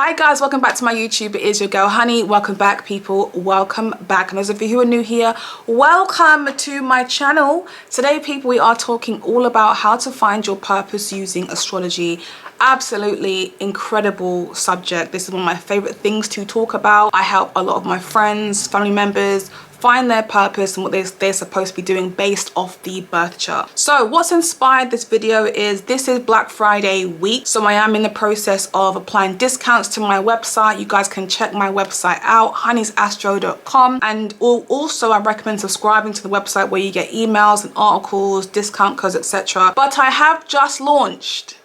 Hi guys, welcome back to my YouTube. It is your girl Honey. Welcome back people, welcome back. And those of you who are new here, welcome to my channel. Today people, we are talking all about how to find your purpose using astrology. Absolutely incredible subject. This is one of my favorite things to talk about. I help a lot of my friends, family members find their purpose and what they're supposed to be doing based off the birth chart. So what's inspired this video is this is Black Friday week. So I am in the process of applying discounts to my website. You guys can check my website out, honeysastro.com. And also I recommend subscribing to the website where you get emails and articles, discount codes, etc. But I have just launched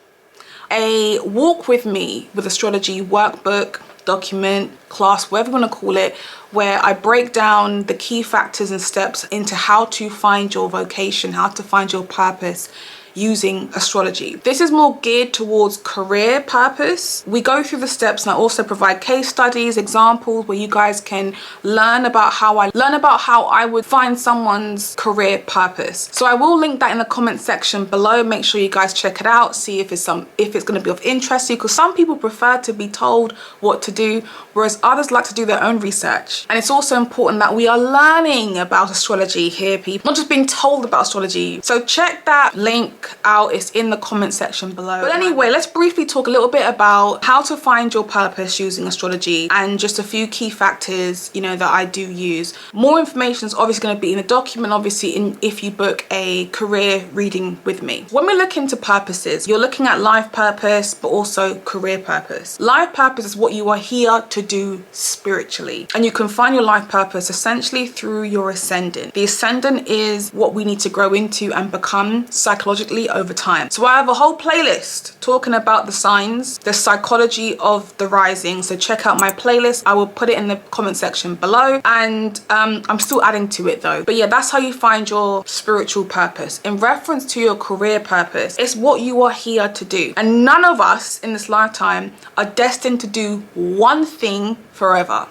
a walk with me with astrology workbook, document, class, whatever you want to call it, where I break down the key factors and steps into how to find your vocation, how to find your purpose using astrology. This is more geared towards career purpose. We go through the steps and I also provide case studies, examples where you guys can learn about how I would find someone's career purpose. So I will link that in the comment section below. Make sure you guys check it out, see if it's going to be of interest to you, because some people prefer to be told what to do, whereas others like to do their own research. And it's also important that we are learning about astrology here, people, not just being told about astrology. So check that link out, it's in the comment section below. But anyway, let's briefly talk a little bit about how to find your purpose using astrology and just a few key factors, that I do use. More information is obviously going to be in the document, obviously if you book a career reading with me. When we look into purposes, you're looking at life purpose but also career purpose. Life purpose is what you are here to do spiritually, and you can find your life purpose essentially through your ascendant. The ascendant is what we need to grow into and become psychologically over time. So I have a whole playlist talking about the signs, the psychology of the rising. So check out my playlist. I will put it in the comment section below, and I'm still adding to it though. But yeah, that's how you find your spiritual purpose. In reference to your career purpose, it's what you are here to do. And none of us in this lifetime are destined to do one thing forever.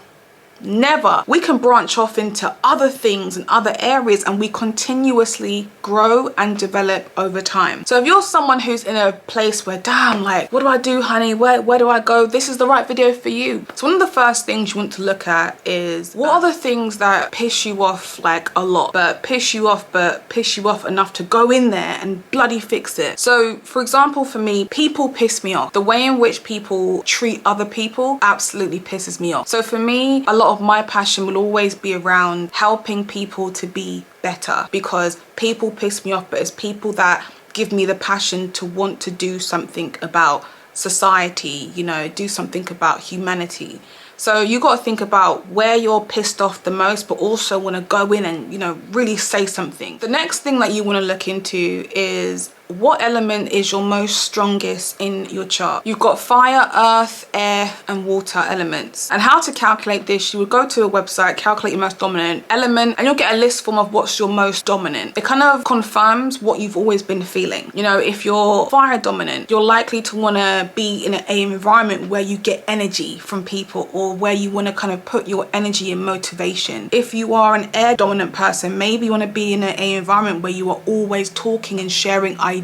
Never. We can branch off into other things and other areas, and we continuously grow and develop over time. So if you're someone who's in a place where, damn, like, what do I do, honey? Where do I go? This is the right video for you. So one of the first things you want to look at is what are the things that piss you off like a lot, but piss you off enough to go in there and bloody fix it. So for example, for me, people piss me off. The way in which people treat other people absolutely pisses me off. So for me, a lot of my passion will always be around helping people to be better, because people piss me off, but it's people that give me the passion to want to do something about society, do something about humanity. So you got to think about where you're pissed off the most, but also want to go in and, really say something. The next thing that you want to look into is what element is your most strongest in your chart. You've got fire, earth, air, and water elements. And how to calculate this, you would go to a website, calculate your most dominant element, and you'll get a list form of what's your most dominant. It kind of confirms what you've always been feeling. If you're fire dominant, you're likely to want to be in an environment where you get energy from people, or where you want to kind of put your energy and motivation. If you are an air dominant person, maybe you want to be in an environment where you are always talking and sharing ideas.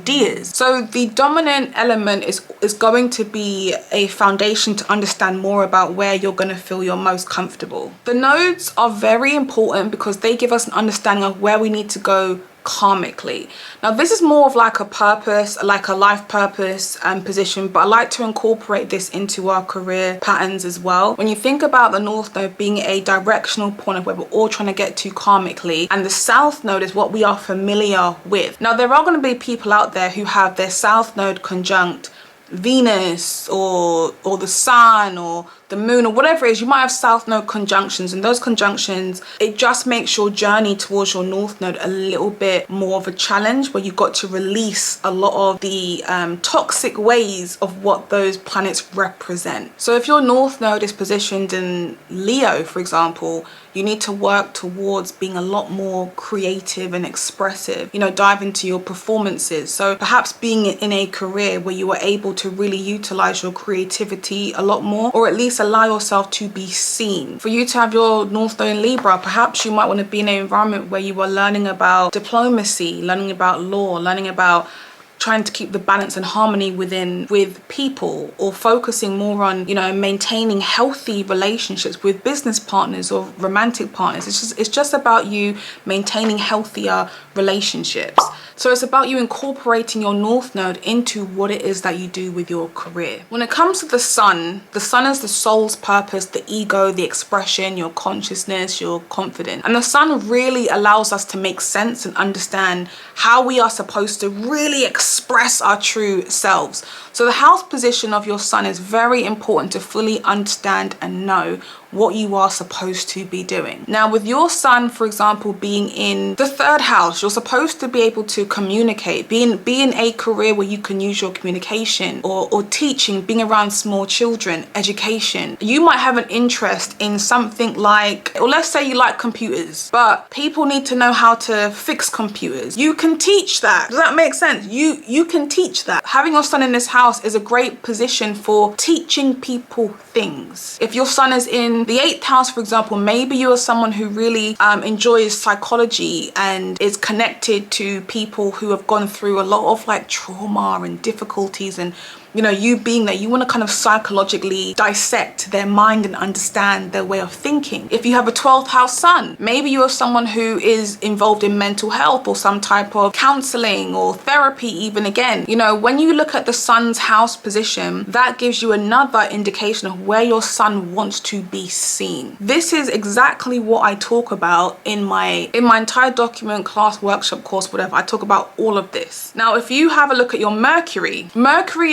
So the dominant element is going to be a foundation to understand more about where you're going to feel you're most comfortable. The nodes are very important because they give us an understanding of where we need to go karmically. Now this is more of like a purpose, like a life purpose position, but I like to incorporate this into our career patterns as well. When you think about the North Node being a directional point of where we're all trying to get to karmically, and the South Node is what we are familiar with. Now there are going to be people out there who have their South Node conjunct Venus or the Sun or the Moon or whatever it is. You might have South Node conjunctions, and those conjunctions, it just makes your journey towards your North Node a little bit more of a challenge, where you've got to release a lot of the toxic ways of what those planets represent. So if your North Node is positioned in Leo, for example, you need to work towards being a lot more creative and expressive, dive into your performances. So perhaps being in a career where you are able to really utilize your creativity a lot more, or at least allow yourself to be seen. For you to have your North Node in Libra, perhaps you might want to be in an environment where you are learning about diplomacy, learning about law, learning about trying to keep the balance and harmony with people, or focusing more on, you know, maintaining healthy relationships with business partners or romantic partners. It's just about you maintaining healthier relationships. So it's about you incorporating your North Node into what it is that you do with your career. When it comes to the sun is the soul's purpose, the ego, the expression, your consciousness, your confidence. And the sun really allows us to make sense and understand how we are supposed to really express our true selves. So the house position of your sun is very important to fully understand and know what you are supposed to be doing. Now, with your sun, for example, being in the 3rd house, you're supposed to be able to communicate, be in a career where you can use your communication, or teaching, being around small children, education. You might have an interest in something like, or let's say you like computers, but people need to know how to fix computers. You can teach that. Does that make sense? You can teach that. Having your sun in this house is a great position for teaching people things. If your sun is in the 8th house, for example, maybe you're someone who really enjoys psychology and is connected to people who have gone through a lot of like trauma and difficulties, and you know, you being there, you want to kind of psychologically dissect their mind and understand their way of thinking. If you have a 12th house sun, maybe you're someone who is involved in mental health or some type of counseling or therapy even. Again, you know, when you look at the sun's house position, that gives you another indication of where your sun wants to be seen. This is exactly what I talk about in my entire document, class, workshop, course, whatever. I talk about all of this. Now, if you have a look at your Mercury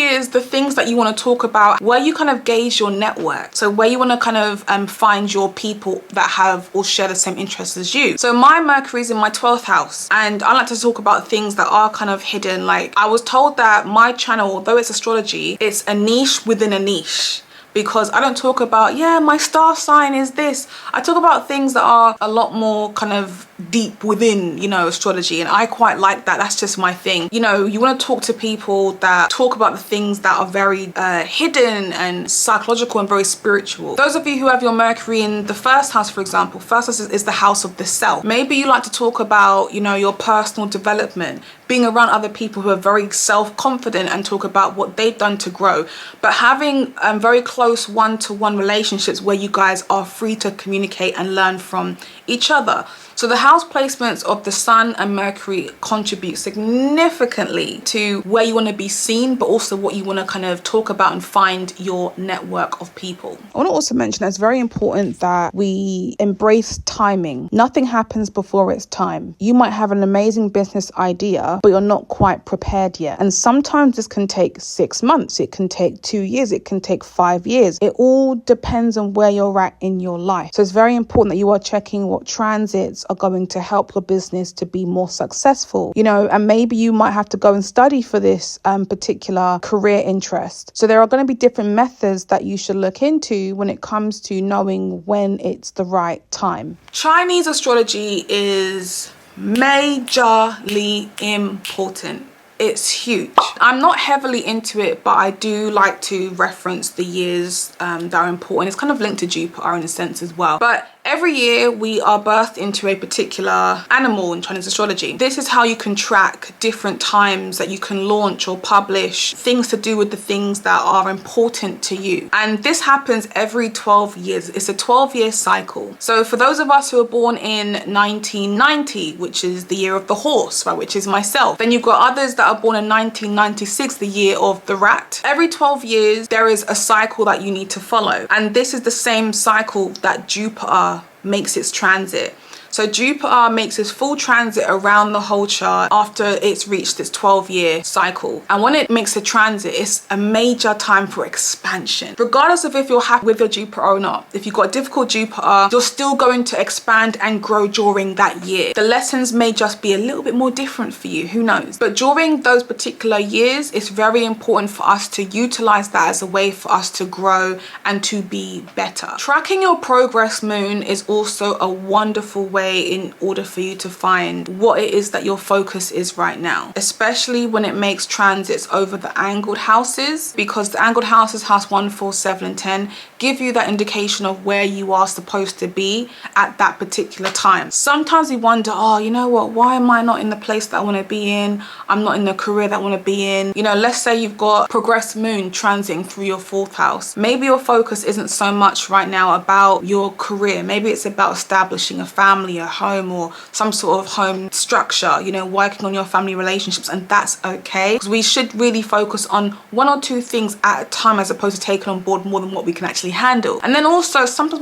is the things that you want to talk about, where you kind of gauge your network. So where you want to kind of find your people that have or share the same interests as you. So my Mercury is in my 12th house, and I like to talk about things that are kind of hidden. Like, I was told that my channel, although it's astrology, it's a niche within a niche, because I don't talk about, yeah, my star sign is this. I talk about things that are a lot more kind of deep within, you know, astrology, and I quite like that. That's just my thing. You know, you want to talk to people that talk about the things that are very hidden and psychological and very spiritual. Those of you who have your Mercury in the 1st house, for example, 1st house is the house of the self. Maybe you like to talk about, you know, your personal development, being around other people who are very self-confident and talk about what they've done to grow, but having very close one-to-one relationships where you guys are free to communicate and learn from each other. So the house placements of the sun and Mercury contribute significantly to where you want to be seen, but also what you want to kind of talk about and find your network of people. I want to also mention that it's very important that we embrace timing. Nothing happens before its time. You might have an amazing business idea, but you're not quite prepared yet. And sometimes this can take 6 months. It can take 2 years. It can take 5 years. It all depends on where you're at in your life. So it's very important that you are checking what transits are going to help your business to be more successful, you know, and maybe you might have to go and study for this particular career interest. So there are going to be different methods that you should look into when it comes to knowing when it's the right time. Chinese astrology is majorly important. It's huge. I'm not heavily into it, but I do like to reference the years that are important. It's kind of linked to Jupiter in a sense as well. But every year we are birthed into a particular animal in Chinese astrology. This is how you can track different times that you can launch or publish things to do with the things that are important to you. And this happens every 12 years. It's a 12-year cycle. So for those of us who are born in 1990, which is the year of the horse, right, which is myself, then you've got others that are born in 1996, the year of the rat. Every 12 years, there is a cycle that you need to follow. And this is the same cycle that Jupiter makes its transit. So Jupiter makes its full transit around the whole chart after it's reached its 12-year cycle. And when it makes a transit, it's a major time for expansion. Regardless of if you're happy with your Jupiter or not, if you've got a difficult Jupiter, you're still going to expand and grow during that year. The lessons may just be a little bit more different for you, who knows? But during those particular years, it's very important for us to utilize that as a way for us to grow and to be better. Tracking your progress moon is also a wonderful way way in order for you to find what it is that your focus is right now, especially when it makes transits over the angled houses, because the angled houses, house 1, 4, 7 and 10, give you that indication of where you are supposed to be at that particular time. Sometimes we wonder, oh, you know what, why am I not in the place that I want to be in? I'm not in the career that I want to be in. You know, let's say you've got progressed moon transiting through your 4th house. Maybe your focus isn't so much right now about your career. Maybe it's about establishing a family, a home, or some sort of home structure, you know, working on your family relationships, and that's okay, because we should really focus on 1 or 2 things at a time as opposed to taking on board more than what we can actually handle. And then also sometimes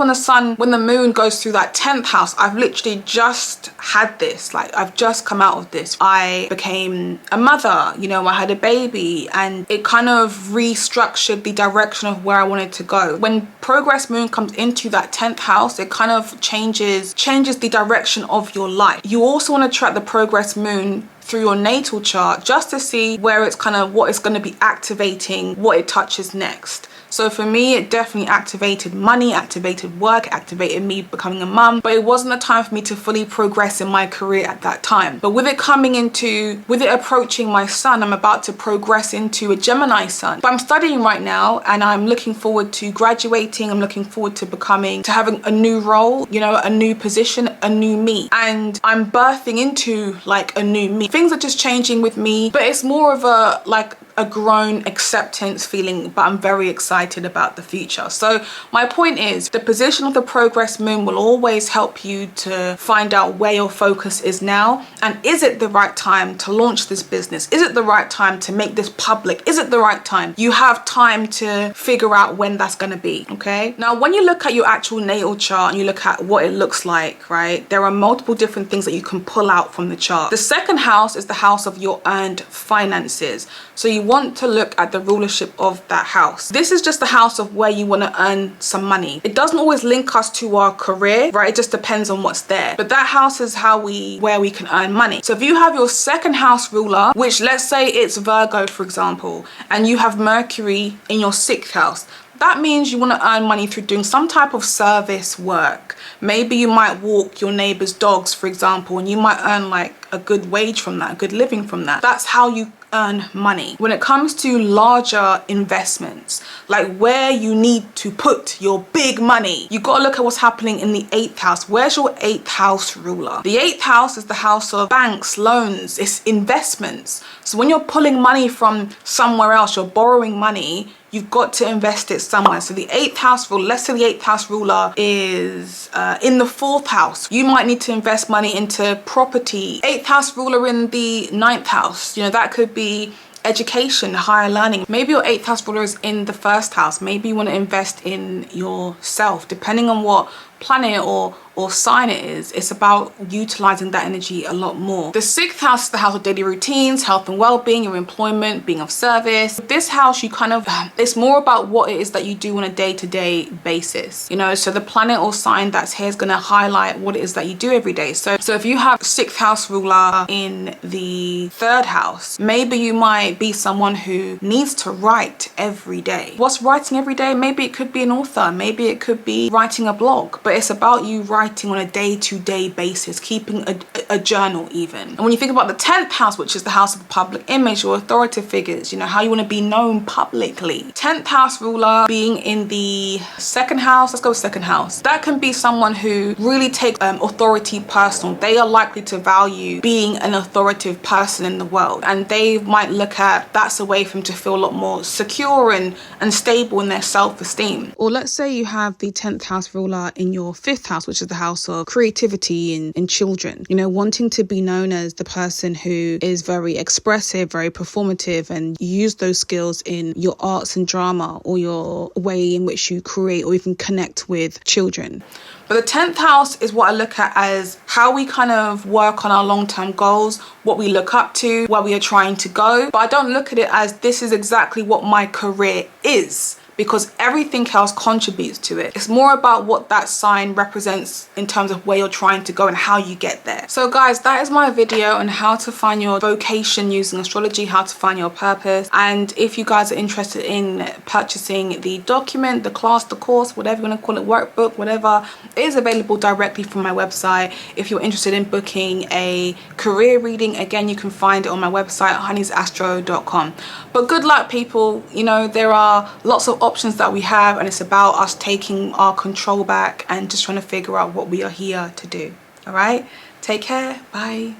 when the moon goes through that 10th house, I've literally just had this, like I've just come out of this. I became a mother, you know, I had a baby, and it kind of restructured the direction of where I wanted to go. When progress moon comes into that 10th house, it kind of changes the direction of your life. You also want to track the progress moon through your natal chart just to see where it's kind of what it's going to be activating, what it touches next. So for me, it definitely activated money, activated work, activated me becoming a mum, but it wasn't the time for me to fully progress in my career at that time. But with it approaching my sun, I'm about to progress into a Gemini sun. But I'm studying right now, and I'm looking forward to graduating. I'm looking forward to having a new role, you know, a new position, a new me. And I'm birthing into like a new me. Things are just changing with me, but it's more of a grown acceptance feeling, but I'm very excited about the future. So my point is, the position of the progress moon will always help you to find out where your focus is now, and is it the right time to launch this business? Is it the right time to make this public? Is it the right time? You have time to figure out when that's going to be, okay? Now, when you look at your actual natal chart and you look at what it looks like, right, there are multiple different things that you can pull out from the chart. The 2nd house is the house of your earned finances. So you want to look at the rulership of that house. This is just the house of where you want to earn some money. It doesn't always link us to our career, right? It just depends on what's there. But that house is where we can earn money. So if you have your 2nd house ruler, which let's say it's Virgo, for example, and you have Mercury in your 6th house, that means you want to earn money through doing some type of service work. Maybe you might walk your neighbor's dogs, for example, and you might earn like a good wage from that, a good living from that. That's how you earn money. When it comes to larger investments, like where you need to put your big money, you got to look at what's happening in the 8th house. Where's your 8th house ruler? The 8th house is the house of banks, loans, it's investments. So when you're pulling money from somewhere else, you're borrowing money, you've got to invest it somewhere. So the 8th house ruler, let's say the 8th house ruler is in the 4th house. You might need to invest money into property. 8th house ruler in the 9th house, you know, that could be education, higher learning. Maybe your 8th house ruler is in the 1st house. Maybe you want to invest in yourself, depending on what planet or sign it is. It's about utilizing that energy a lot more. The 6th house is the house of daily routines, health and well-being, your employment, being of service. This house, you kind of, it's more about what it is that you do on a day-to-day basis, you know. So the planet or sign that's here is going to highlight what it is that you do every day. So if you have 6th house ruler in the 3rd house, maybe you might be someone who needs to write every day. What's writing every day? Maybe it could be an author, maybe it could be writing a blog, but it's about you writing on a day-to-day basis, keeping a journal even. And when you think about the 10th house, which is the house of the public image or authoritative figures, you know, how you want to be known publicly. 10th house ruler being in the 2nd house, let's go with 2nd house. That can be someone who really takes authority personal. They are likely to value being an authoritative person in the world, and they might look at that's a way for them to feel a lot more secure and stable in their self-esteem. Or let's say you have the 10th house ruler in your 5th house, which is the house of creativity and children, you know, wanting to be known as the person who is very expressive, very performative, and use those skills in your arts and drama or your way in which you create or even connect with children. But the 10th house is what I look at as how we kind of work on our long-term goals, what we look up to, where we are trying to go. But I don't look at it as this is exactly what my career is, because everything else contributes to it. It's more about what that sign represents in terms of where you're trying to go and how you get there. So guys, that is my video on how to find your vocation using astrology, how to find your purpose. And if you guys are interested in purchasing the document, the class, the course, whatever you want to call it, workbook, whatever, it is available directly from my website. If you're interested in booking a career reading, again, you can find it on my website, honeysastro.com. But good luck, people. You know, there are lots of options that we have, and it's about us taking our control back and just trying to figure out what we are here to do. All right, take care. Bye.